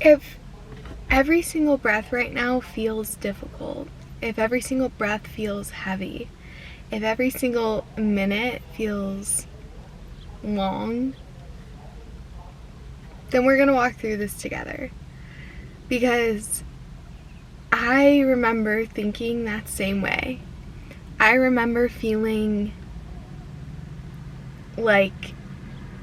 If every single breath right now feels difficult, if every single breath feels heavy, if every single minute feels long, then we're gonna walk through this together. Because I remember thinking that same way. I remember feeling like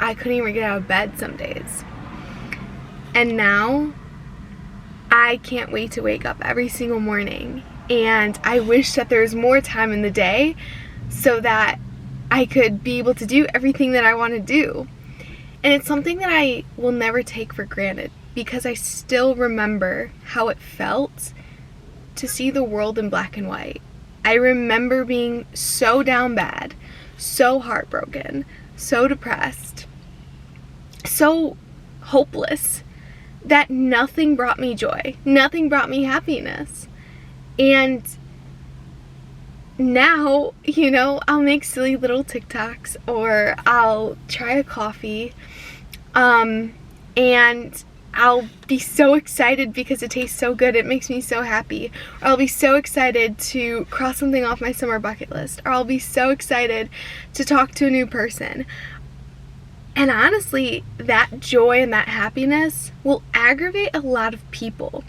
I couldn't even get out of bed some days. And now I can't wait to wake up every single morning. And I wish that there was more time in the day so that I could be able to do everything that I want to do. And it's something that I will never take for granted, because I still remember how it felt to see the world in black and white. I remember being so down bad, so heartbroken, so depressed, so hopeless, that nothing brought me joy, nothing brought me happiness. And now, you know, I'll make silly little TikToks, or I'll try a coffee, and I'll be so excited because it tastes so good, it makes me so happy. Or I'll be so excited to cross something off my summer bucket list. Or I'll be so excited to talk to a new person. And honestly, that joy and that happiness will aggravate a lot of people.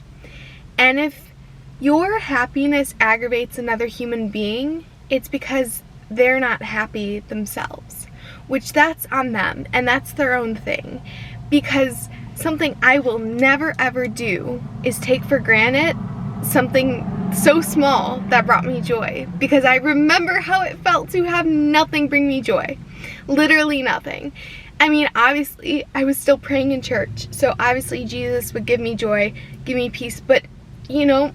And if your happiness aggravates another human being, it's because they're not happy themselves. Which that's on them, and that's their own thing. Because something I will never ever do is take for granted something so small that brought me joy, because I remember how it felt to have nothing bring me joy. Literally nothing. I mean, obviously I was still praying in church, so obviously Jesus would give me joy, give me peace, but you know,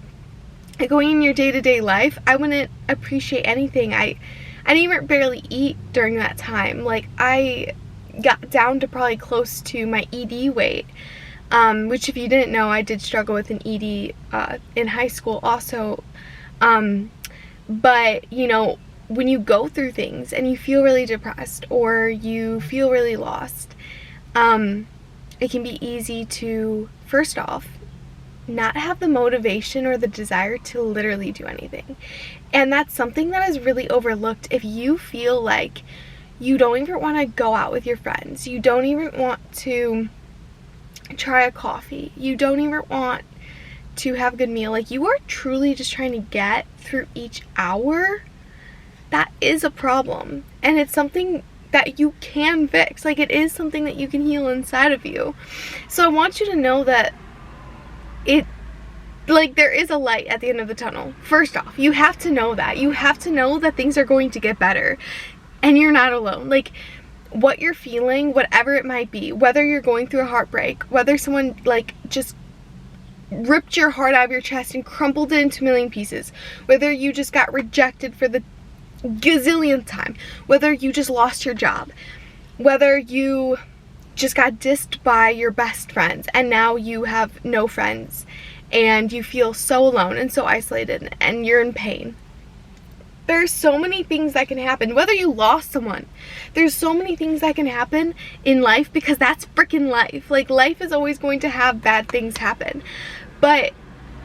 going in your day-to-day life, I wouldn't appreciate anything. I didn't even barely eat during that time. Like, I got down to probably close to my ED weight, which, if you didn't know, I did struggle with an ED in high school also. But you know, when you go through things and you feel really depressed or you feel really lost, it can be easy to, first off, not have the motivation or the desire to literally do anything. And that's something that is really overlooked. If you feel like you don't even want to go out with your friends, you don't even want to try a coffee, you don't even want to have a good meal, like you are truly just trying to get through each hour, that is a problem. And it's something that you can fix. Like, it is something that you can heal inside of you. So I want you to know that there is a light at the end of the tunnel. First off, you have to know that. You have to know that things are going to get better. And you're not alone. Like, what you're feeling, whatever it might be, whether you're going through a heartbreak, whether someone, like, just ripped your heart out of your chest and crumpled it into a million pieces, whether you just got rejected for the gazillionth time, whether you just lost your job, whether you just got dissed by your best friends and now you have no friends and you feel so alone and so isolated and you're in pain. There's so many things that can happen. Whether you lost someone, there's so many things that can happen in life, because that's freaking life. Like, life is always going to have bad things happen. But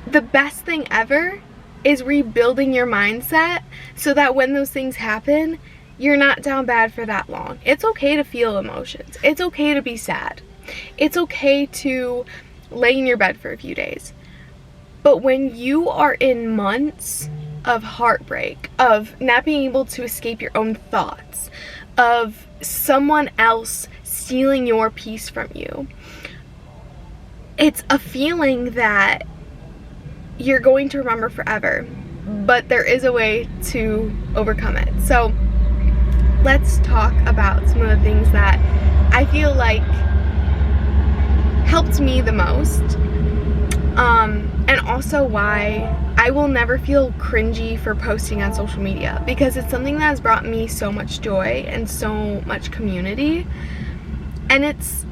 the best thing ever is rebuilding your mindset so that when those things happen, you're not down bad for that long. It's okay to feel emotions. It's okay to be sad. It's okay to lay in your bed for a few days. But when you are in months of heartbreak, of not being able to escape your own thoughts, of someone else stealing your peace from you, it's a feeling that you're going to remember forever. But there is a way to overcome it. So let's talk about some of the things that I feel like helped me the most, and also why I will never feel cringy for posting on social media, because it's something that has brought me so much joy and so much community. And it's,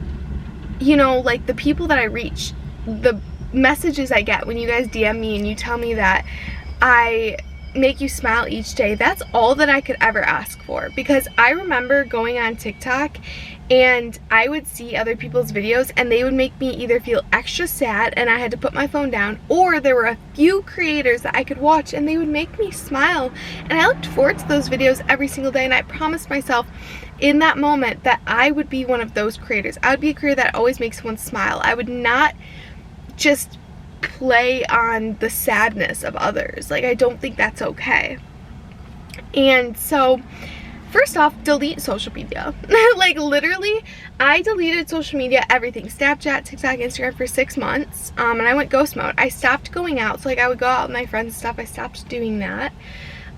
you know, like, the people that I reach, the messages I get when you guys DM me and you tell me that I make you smile each day, that's all that I could ever ask for. Because I remember going on TikTok And I would see other people's videos and they would make me either feel extra sad and I had to put my phone down, or there were a few creators that I could watch and they would make me smile. And I looked forward to those videos every single day, and I promised myself in that moment that I would be one of those creators. I would be a creator that always makes someone smile. I would not just play on the sadness of others. Like, I don't think that's okay. And so, first off, delete social media. Like, literally, I deleted social media, everything. Snapchat, TikTok, Instagram for 6 months. And I went ghost mode. I stopped going out. So, like, I would go out with my friends and stuff. I stopped doing that.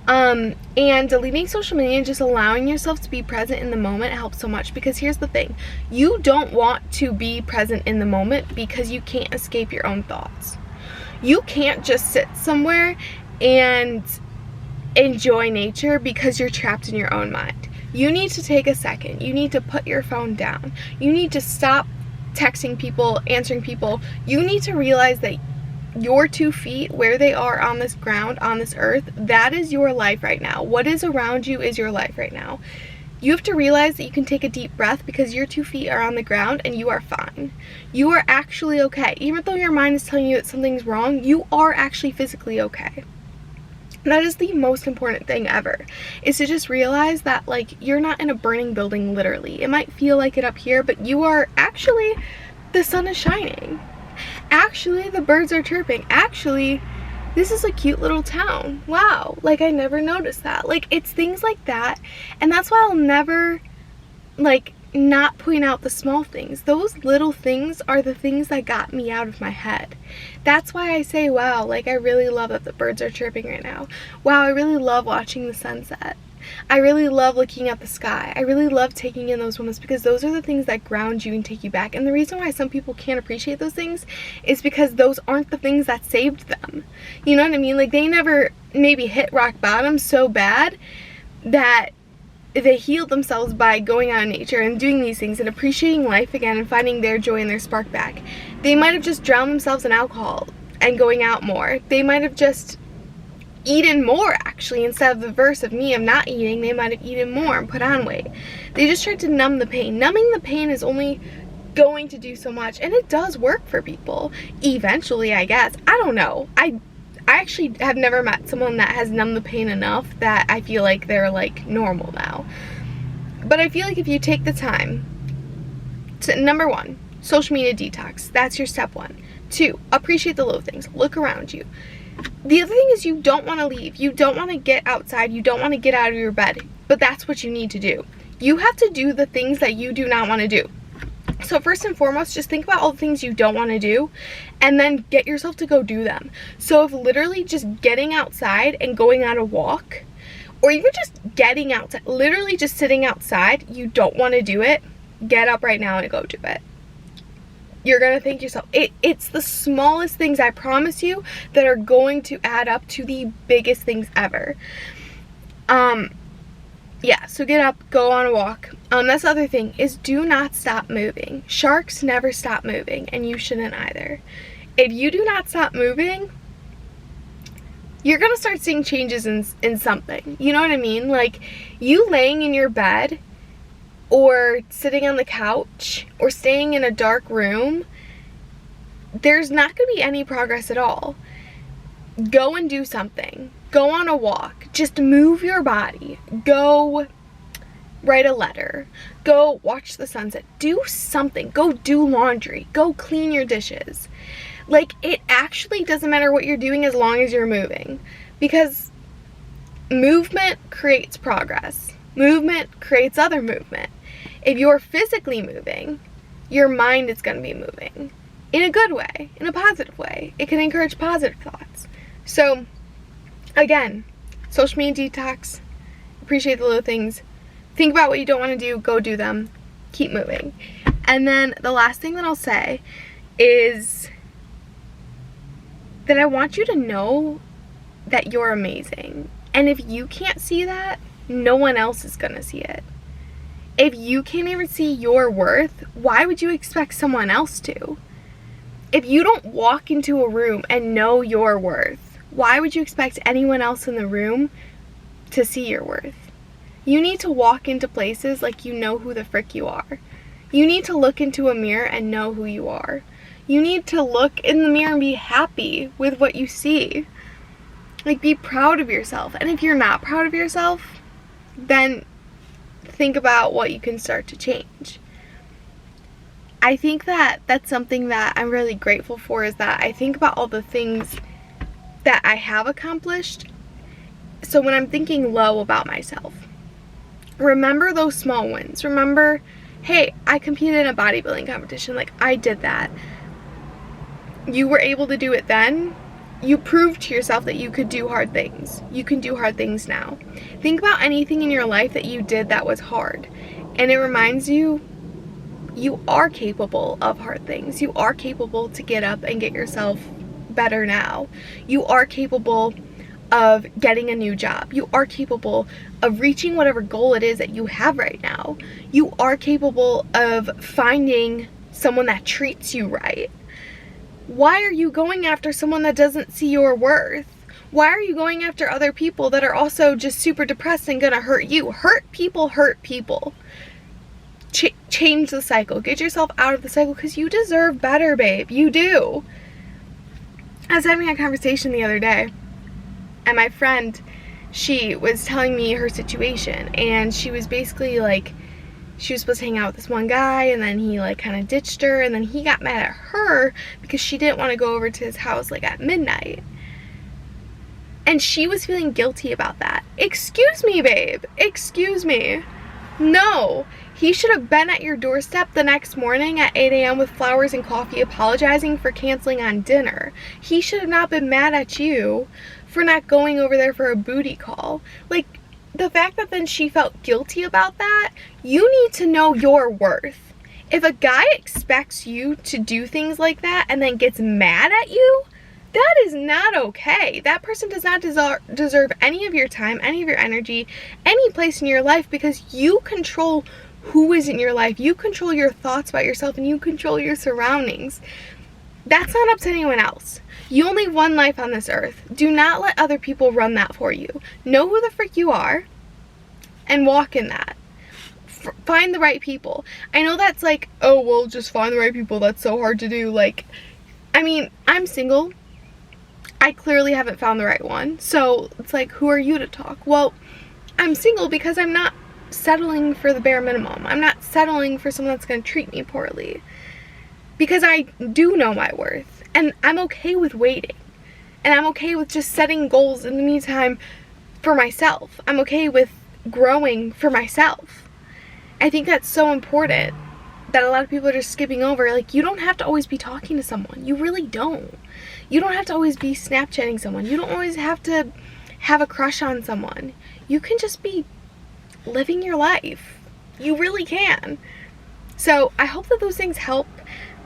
And deleting social media and just allowing yourself to be present in the moment helps so much, because here's the thing. You don't want to be present in the moment because you can't escape your own thoughts. You can't just sit somewhere and enjoy nature because you're trapped in your own mind. You need to take a second. You need to put your phone down. You need to stop texting people, answering people. You need to realize that your 2 feet, where they are on this ground, on this earth, that is your life right now. What is around you is your life right now. You have to realize that you can take a deep breath because your 2 feet are on the ground and you are fine. You are actually okay. Even though your mind is telling you that something's wrong, you are actually physically okay. That is the most important thing ever, is to just realize that, like, you're not in a burning building, literally. It might feel like it up here, but you are actually, the sun is shining. Actually, the birds are chirping. Actually, this is a cute little town. Wow, like, I never noticed that. Like, it's things like that, and that's why I'll never, like, not point out the small things. Those little things are the things that got me out of my head. That's why I say, wow, like, I really love that the birds are chirping right now. Wow, I really love watching the sunset. I really love looking at the sky. I really love taking in those moments, because those are the things that ground you and take you back. And the reason why some people can't appreciate those things is because those aren't the things that saved them. You know what I mean? Like, they never maybe hit rock bottom so bad that they healed themselves by going out in nature and doing these things and appreciating life again and finding their joy and their spark back. They might have just drowned themselves in alcohol and going out more. They might have just eaten more, actually. Instead of the verse of me of not eating, they might have eaten more and put on weight. They just tried to numb the pain. Numbing the pain is only going to do so much, and it does work for people eventually, I guess. I don't know. I actually have never met someone that has numbed the pain enough that I feel like they're, like, normal now. But I feel like if you take the time to, number 1, social media detox. That's your step 1. 2, appreciate the little things. Look around you. The other thing is, you don't want to leave. You don't want to get outside. You don't want to get out of your bed. But that's what you need to do. You have to do the things that you do not want to do. So first and foremost, just think about all the things you don't want to do and then get yourself to go do them. So if literally just getting outside and going on a walk, or even just getting outside, literally just sitting outside, you don't want to do it, get up right now and go do it. You're going to thank yourself. It's the smallest things, I promise you, that are going to add up to the biggest things ever. Yeah, so get up, go on a walk. That's the other thing, is do not stop moving. Sharks never stop moving, and you shouldn't either. If you do not stop moving, you're going to start seeing changes in something. You know what I mean? Like, you laying in your bed, or sitting on the couch, or staying in a dark room, there's not going to be any progress at all. Go and do something. Go on a walk. Just move your body. Go write a letter. Go watch the sunset. Do something. Go do laundry. Go clean your dishes. Like, it actually doesn't matter what you're doing as long as you're moving. Because movement creates progress. Movement creates other movement. If you're physically moving, your mind is going to be moving. In a good way. In a positive way. It can encourage positive thoughts. So, again, social media detox, appreciate the little things, think about what you don't want to do, go do them, keep moving. And then the last thing that I'll say is that I want you to know that you're amazing. And if you can't see that, no one else is going to see it. If you can't even see your worth, why would you expect someone else to? If you don't walk into a room and know your worth, why would you expect anyone else in the room to see your worth? You need to walk into places like you know who the frick you are. You need to look into a mirror and know who you are. You need to look in the mirror and be happy with what you see. Like, be proud of yourself. And if you're not proud of yourself, then think about what you can start to change. I think that that's something that I'm really grateful for, is that I think about all the things that I have accomplished. So when I'm thinking low about myself, remember those small wins. Remember, hey, I competed in a bodybuilding competition. Like, I did that. You were able to do it then. You proved to yourself that you could do hard things. You can do hard things now. Think about anything in your life that you did that was hard, and it reminds you, you are capable of hard things. You are capable to get up and get yourself better now. You are capable of getting a new job. You are capable of reaching whatever goal it is that you have right now. You are capable of finding someone that treats you right. Why are you going after someone that doesn't see your worth? Why are you going after other people that are also just super depressed and gonna hurt you? Hurt people hurt people. Change the cycle. Get yourself out of the cycle, because you deserve better, babe. You do. I was having a conversation the other day, and my friend, she was telling me her situation, and she was basically like, she was supposed to hang out with this one guy, and then he like kind of ditched her, and then he got mad at her because she didn't want to go over to his house like at midnight. And she was feeling guilty about that. Excuse me, babe. Excuse me. No. He should have been at your doorstep the next morning at 8 a.m. with flowers and coffee, apologizing for canceling on dinner. He should have not been mad at you for not going over there for a booty call. Like, the fact that then she felt guilty about that, you need to know your worth. If a guy expects you to do things like that and then gets mad at you, that is not okay. That person does not deserve any of your time, any of your energy, any place in your life, because you control who is in your life. You control your thoughts about yourself, and you control your surroundings. That's not up to anyone else. You only have one life on this earth. Do not let other people run that for you. Know who the frick you are and walk in that. Find the right people. I know that's like, oh, well, just find the right people. That's so hard to do. Like, I mean, I'm single. I clearly haven't found the right one. So it's like, who are you to talk? Well, I'm single because I'm not settling for the bare minimum. I'm not settling for someone that's going to treat me poorly, because I do know my worth, and I'm okay with waiting, and I'm okay with just setting goals in the meantime for myself. I'm okay with growing for myself. I think that's so important that a lot of people are just skipping over. Like, you don't have to always be talking to someone. You really don't. You don't have to always be Snapchatting someone. You don't always have to have a crush on someone. You can just be living your life. You really can. So I hope that those things help,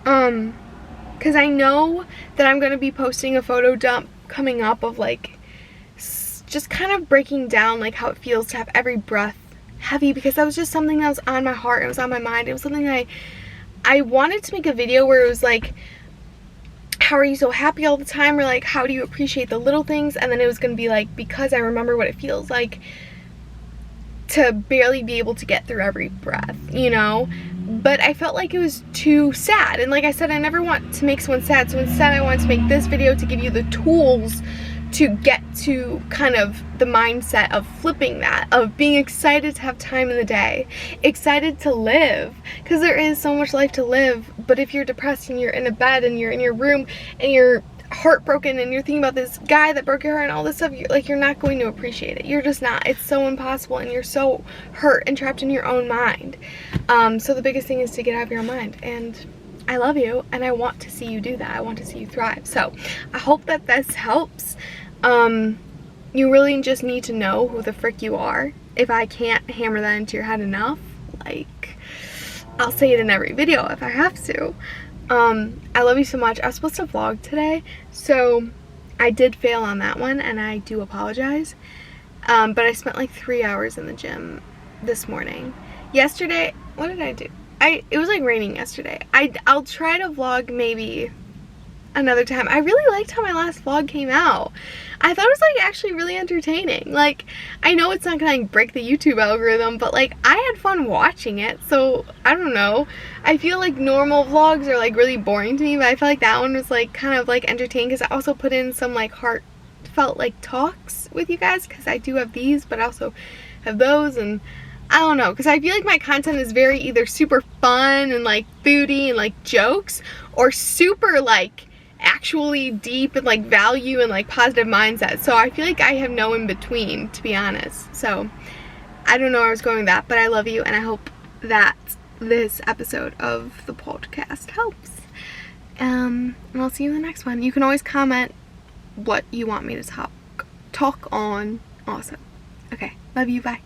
because I know that I'm going to be posting a photo dump coming up of like just kind of breaking down like how it feels to have every breath heavy, because that was just something that was on my heart. It was on my mind. It was something that I wanted to make a video where it was like, how are you so happy all the time, or like, how do you appreciate the little things? And then it was going to be like, because I remember what it feels like to barely be able to get through every breath, you know? But I felt like it was too sad, and like I said, I never want to make someone sad, so instead I wanted to make this video to give you the tools to get to kind of the mindset of flipping that, of being excited to have time in the day, excited to live, because there is so much life to live. But if you're depressed and you're in a bed and you're in your room and you're heartbroken and you're thinking about this guy that broke your heart and all this stuff, you're not going to appreciate it. You're just not. It's so impossible, and you're so hurt and trapped in your own mind. So the biggest thing is to get out of your mind, and I love you, and I want to see you do that. I want to see you thrive. So I hope that this helps. You really just need to know who the frick you are. If I can't hammer that into your head enough, like, I'll say it in every video if I have to. I love you so much. I was supposed to vlog today, so I did fail on that one, and I do apologize. But I spent like 3 hours in the gym this morning. Yesterday, what did I do? It was like raining yesterday. I'll try to vlog maybe another time. I really liked how my last vlog came out. I thought it was like actually really entertaining. Like, I know it's not gonna like break the YouTube algorithm, but like I had fun watching it. So I don't know. I feel like normal vlogs are like really boring to me, but I feel like that one was like kind of like entertaining because I also put in some like heartfelt like talks with you guys, because I do have these, but I also have those. And I don't know, because I feel like my content is very either super fun and like foodie and like jokes, or super like actually deep and like value and like positive mindset. So I feel like I have no in between, to be honest. So I don't know where I was going with that, but I love you and I hope that this episode of the podcast helps. And I'll see you in the next one. You can always comment what you want me to talk on also. Okay, love you, bye.